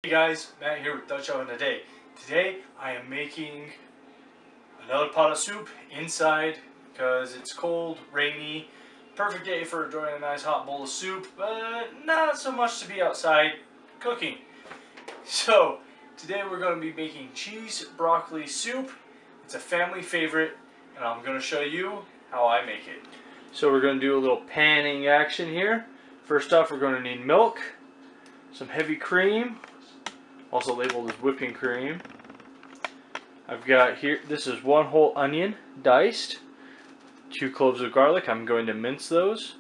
Hey guys, Matt here with Dutch Oven Today. Today I am making another pot of soup inside because it's cold, rainy, perfect day for enjoying a nice hot bowl of soup, but not so much to be outside cooking. So today we're going to be making cheese broccoli soup. It's a family favorite and I'm going to show you how I make it. So we're going to do a little panning action here. First off, we're going to need milk, some heavy cream, also labeled as whipping cream. I've got here, this is 1 whole onion diced, 2 cloves of garlic. I'm going to mince those.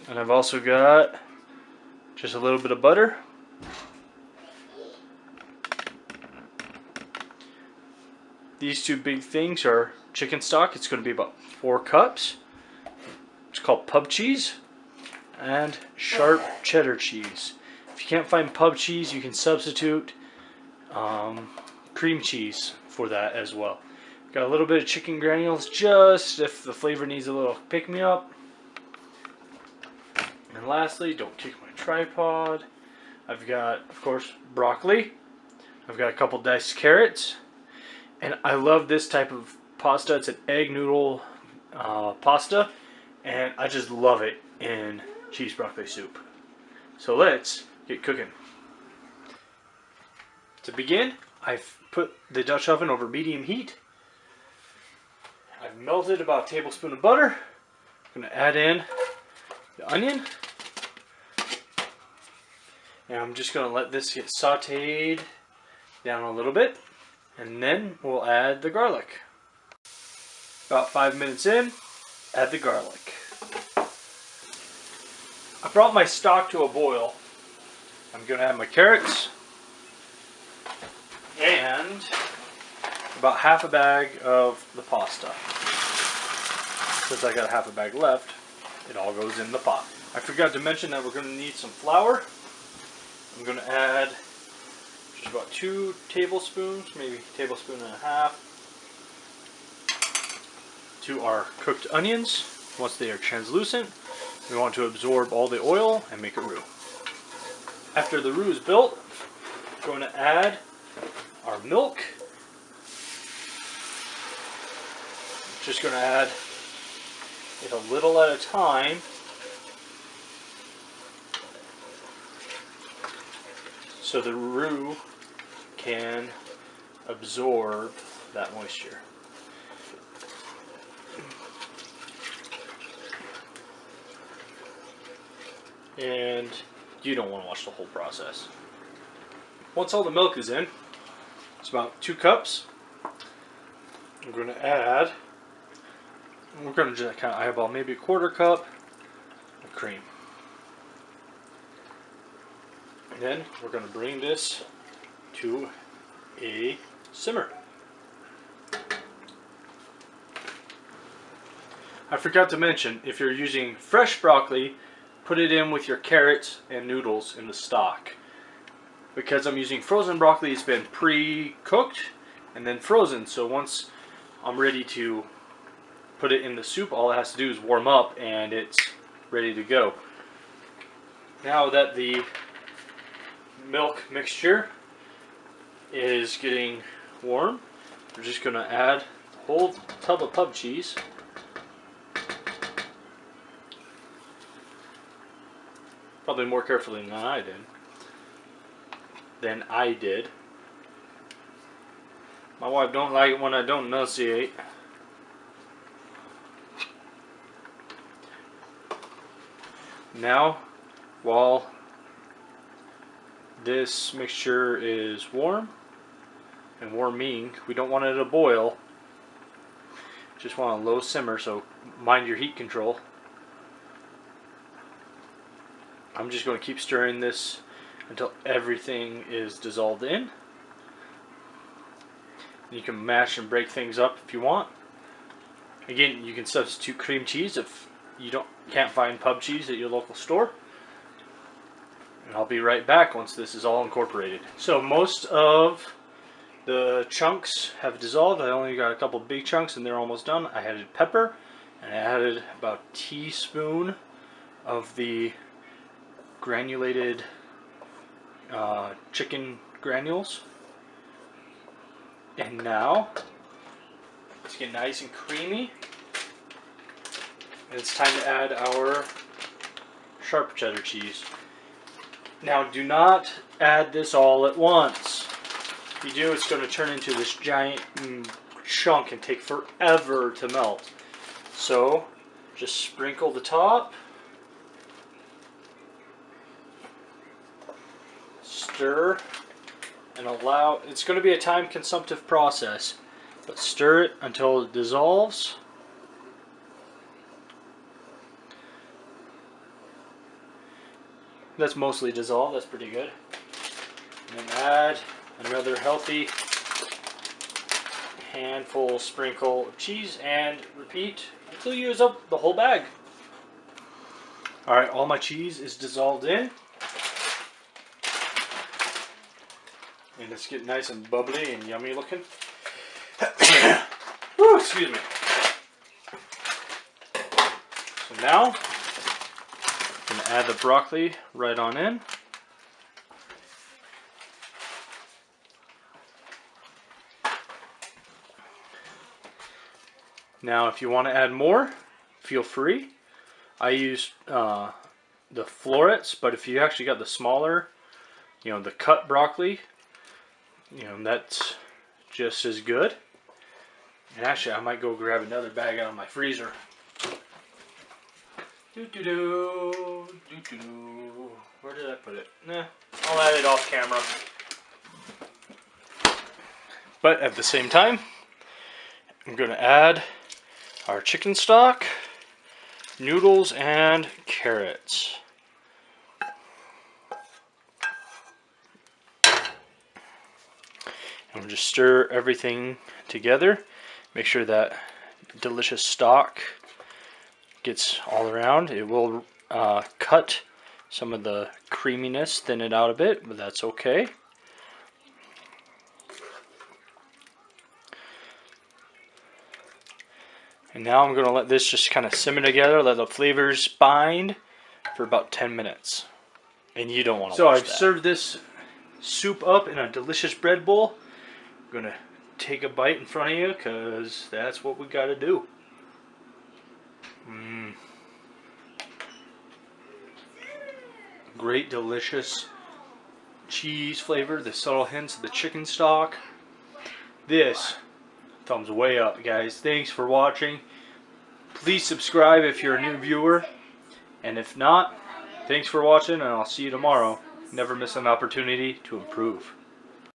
And I've also got just a little bit of butter. These two big things are chicken stock. It's going to be about 4 cups. It's called pub cheese and sharp cheddar cheese. If you can't find pub cheese, you can substitute cream cheese for that as well. Got a little bit of chicken granules just if the flavor needs a little pick-me-up. And lastly, don't kick my tripod, I've got, of course, broccoli. I've got a couple diced carrots. And I love this type of pasta. It's an egg noodle pasta. And I just love it in cheese broccoli soup. So let's get cooking. To begin, I've put the Dutch oven over medium heat. I've melted about a tablespoon of butter. I'm going to add in the onion. And I'm just going to let this get sauteed down a little bit. And then we'll add the garlic. About 5 minutes in, add the garlic. I brought my stock to a boil. I'm going to add my carrots and about half a bag of the pasta. Since I got half a bag left, it all goes in the pot. I forgot to mention that we're going to need some flour. I'm going to add just about 2 tablespoons, maybe a tablespoon and a half, to our cooked onions. Once they are translucent, we want to absorb all the oil and make a roux. After the roux is built, we're going to add our milk. Just going to add it a little at a time. So the roux can absorb that moisture. And you don't want to watch the whole process. Once all the milk is in, it's about 2 cups. I'm going to add, we're going to just kind of eyeball maybe a 1/4 cup of cream. And then we're going to bring this to a simmer. I forgot to mention, if you're using fresh broccoli, put it in with your carrots and noodles in the stock. Because I'm using frozen broccoli, it's been pre-cooked and then frozen. So once I'm ready to put it in the soup, all it has to do is warm up and it's ready to go. Now that the milk mixture is getting warm, we're just going to add a whole tub of pub cheese. Probably more carefully than I did. My wife don't like it when I don't enunciate. Now, while this mixture is warm, and warming, we don't want it to boil. Just want a low simmer, so mind your heat control. I'm just going to keep stirring this until everything is dissolved in. You can mash and break things up if you want. Again, you can substitute cream cheese if you can't find pub cheese at your local store. And I'll be right back once this is all incorporated. So most of the chunks have dissolved. I only got a couple big chunks and they're almost done. I added pepper and I added about a teaspoon of the granulated chicken granules. And now it's getting nice and creamy. And it's time to add our sharp cheddar cheese. Now do not add this all at once. If you do, it's going to turn into this giant chunk and take forever to melt. So just sprinkle the top. Stir and allow. It's going to be a time consumptive process, but stir it until it dissolves. That's mostly dissolved. That's pretty good. And then add another healthy handful, sprinkle of cheese, and repeat until you use up the whole bag. Alright, all my cheese is dissolved in. And it's getting nice and bubbly and yummy looking. Woo, excuse me. So now, I'm going to add the broccoli right on in. Now, if you want to add more, feel free. I use the florets, but if you actually got the smaller, the cut broccoli, that's just as good. And actually, I might go grab another bag out of my freezer. Where did I put it? Nah, I'll add it off camera. But at the same time, I'm going to add our chicken stock, noodles, and carrots. And we'll just stir everything together. Make sure that delicious stock gets all around. It will cut some of the creaminess, thin it out a bit, but that's okay. And now I'm going to let this just kind of simmer together, let the flavors bind for about 10 minutes. And you don't want to watch that. So I've served this soup up in a delicious bread bowl. I'm going to take a bite in front of you because that's what we got to do. Great, delicious cheese flavor, the subtle hints of the chicken stock. This, thumbs way up, guys. Thanks for watching. Please subscribe if you're a new viewer. And if not, thanks for watching, and I'll see you tomorrow. Never miss an opportunity to improve.